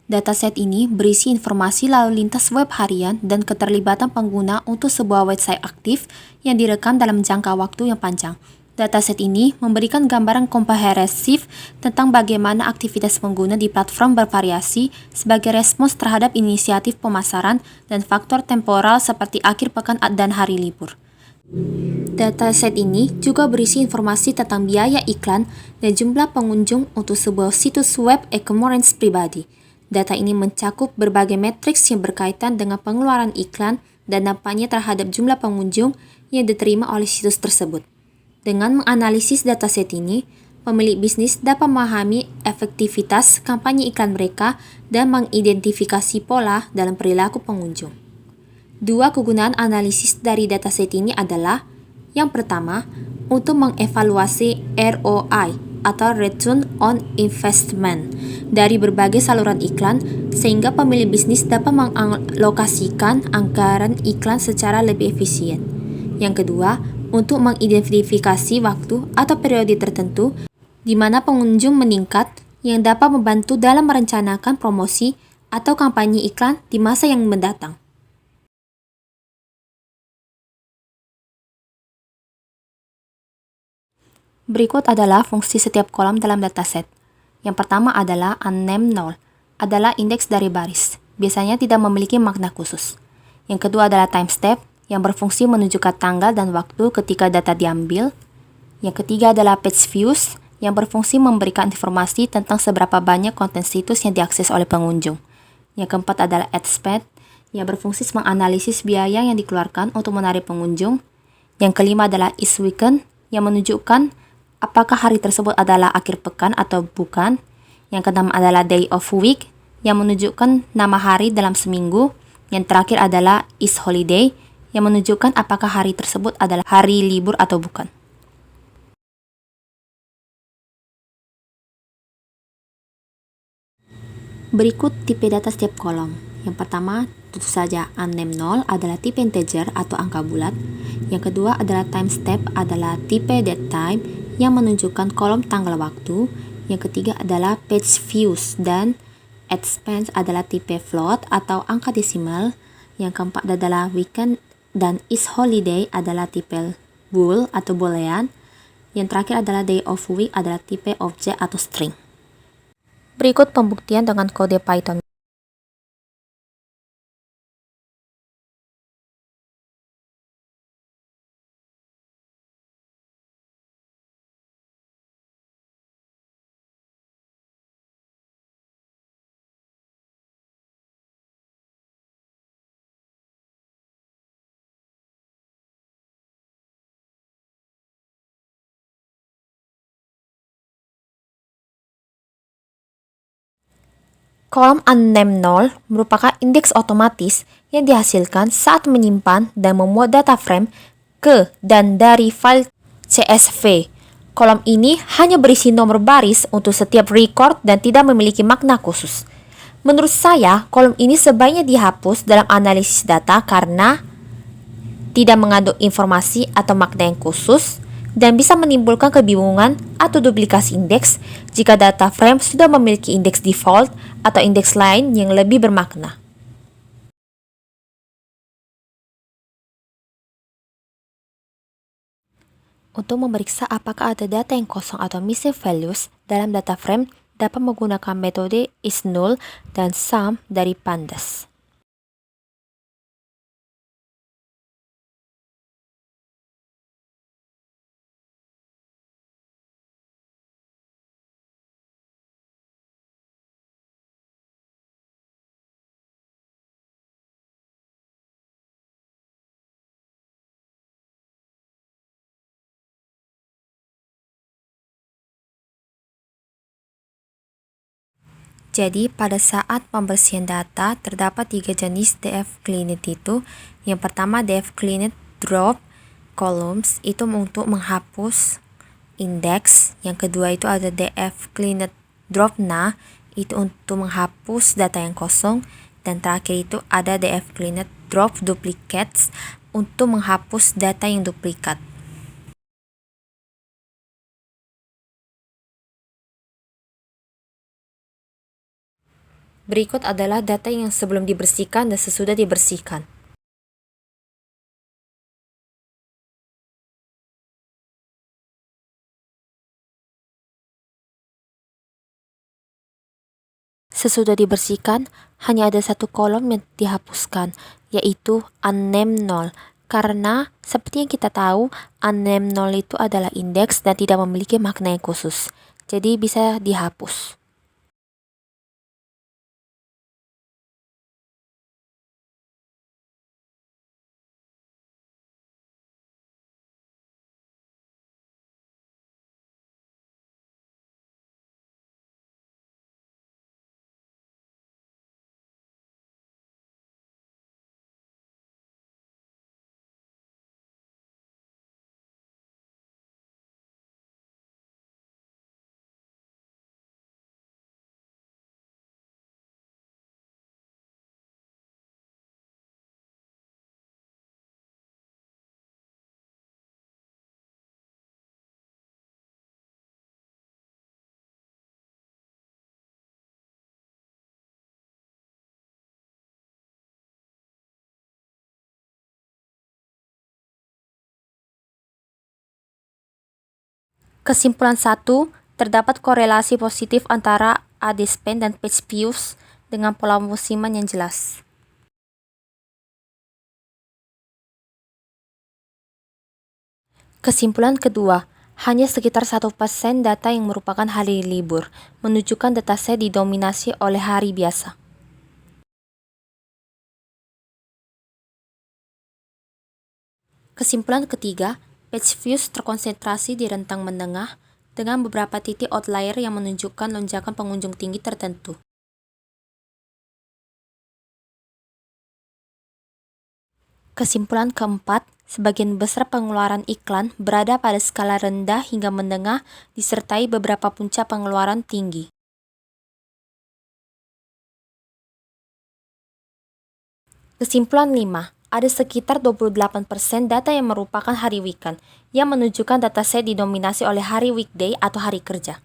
Dataset ini berisi informasi lalu lintas web harian dan keterlibatan pengguna untuk sebuah website aktif yang direkam dalam jangka waktu yang panjang. Dataset ini memberikan gambaran komprehensif tentang bagaimana aktivitas pengguna di platform bervariasi sebagai respons terhadap inisiatif pemasaran dan faktor temporal seperti akhir pekan dan hari libur. Dataset ini juga berisi informasi tentang biaya iklan dan jumlah pengunjung untuk sebuah situs web e-commerce pribadi. Data ini mencakup berbagai matriks yang berkaitan dengan pengeluaran iklan dan dampaknya terhadap jumlah pengunjung yang diterima oleh situs tersebut. Dengan menganalisis dataset ini, pemilik bisnis dapat memahami efektivitas kampanye iklan mereka dan mengidentifikasi pola dalam perilaku pengunjung. Dua kegunaan analisis dari dataset ini adalah: yang pertama, untuk mengevaluasi ROI atau Return on Investment dari berbagai saluran iklan sehingga pemilik bisnis dapat mengalokasikan anggaran iklan secara lebih efisien. Yang kedua, untuk mengidentifikasi waktu atau periode tertentu di mana pengunjung meningkat yang dapat membantu dalam merencanakan promosi atau kampanye iklan di masa yang mendatang. Berikut adalah fungsi setiap kolom dalam dataset. Yang pertama adalah unnamed null, adalah indeks dari baris, biasanya tidak memiliki makna khusus. Yang kedua adalah timestamp, yang berfungsi menunjukkan tanggal dan waktu ketika data diambil. Yang ketiga adalah page views, yang berfungsi memberikan informasi tentang seberapa banyak konten situs yang diakses oleh pengunjung. Yang keempat adalah ad spend, yang berfungsi menganalisis biaya yang dikeluarkan untuk menarik pengunjung. Yang kelima adalah is weekend, yang menunjukkan apakah hari tersebut adalah akhir pekan atau bukan. Yang keenam adalah day of week, yang menunjukkan nama hari dalam seminggu. Yang terakhir adalah is holiday, yang menunjukkan apakah hari tersebut adalah hari libur atau bukan. Berikut tipe data setiap kolom. Yang pertama, tentu saja unnamed null adalah tipe integer atau angka bulat. Yang kedua adalah timestamp adalah tipe datetime yang menunjukkan kolom tanggal waktu. Yang ketiga adalah page views dan expense adalah tipe float atau angka desimal. Yang keempat adalah weekend dan is holiday adalah tipe bool atau boolean. Yang terakhir adalah day of week adalah tipe objek atau string. Berikut pembuktian dengan kode Python. Kolom unnamed null merupakan indeks otomatis yang dihasilkan saat menyimpan dan memuat data frame ke dan dari file CSV. Kolom ini hanya berisi nomor baris untuk setiap record dan tidak memiliki makna khusus. Menurut saya, kolom ini sebaiknya dihapus dalam analisis data karena tidak mengandung informasi atau makna yang khusus dan bisa menimbulkan kebingungan atau duplikasi indeks jika data frame sudah memiliki indeks default atau indeks lain yang lebih bermakna. Untuk memeriksa apakah ada data yang kosong atau missing values dalam data frame, dapat menggunakan metode isNull dan sum dari Pandas. Jadi, pada saat pembersihan data, terdapat 3 jenis df cleaned itu. Yang pertama, df cleaned drop columns, itu untuk menghapus indeks. Yang kedua itu ada df cleaned drop nah, itu untuk menghapus data yang kosong. Dan terakhir itu ada df cleaned drop duplicates, untuk menghapus data yang duplikat. Berikut adalah data yang sebelum dibersihkan dan sesudah dibersihkan. Sesudah dibersihkan, hanya ada satu kolom yang dihapuskan, yaitu unnamed 0. Karena, seperti yang kita tahu, unnamed 0 itu adalah indeks dan tidak memiliki makna yang khusus. Jadi bisa dihapus. Kesimpulan 1, terdapat korelasi positif antara AD span dan page views dengan pola musiman yang jelas. Kesimpulan kedua, hanya sekitar 1% data yang merupakan hari libur, menunjukkan dataset didominasi oleh hari biasa. Kesimpulan ketiga, page views terkonsentrasi di rentang menengah dengan beberapa titik outlier yang menunjukkan lonjakan pengunjung tinggi tertentu. Kesimpulan keempat, sebagian besar pengeluaran iklan berada pada skala rendah hingga menengah disertai beberapa puncak pengeluaran tinggi. Kesimpulan 5, ada sekitar 28% data yang merupakan hari weekend, yang menunjukkan dataset didominasi oleh hari weekday atau hari kerja.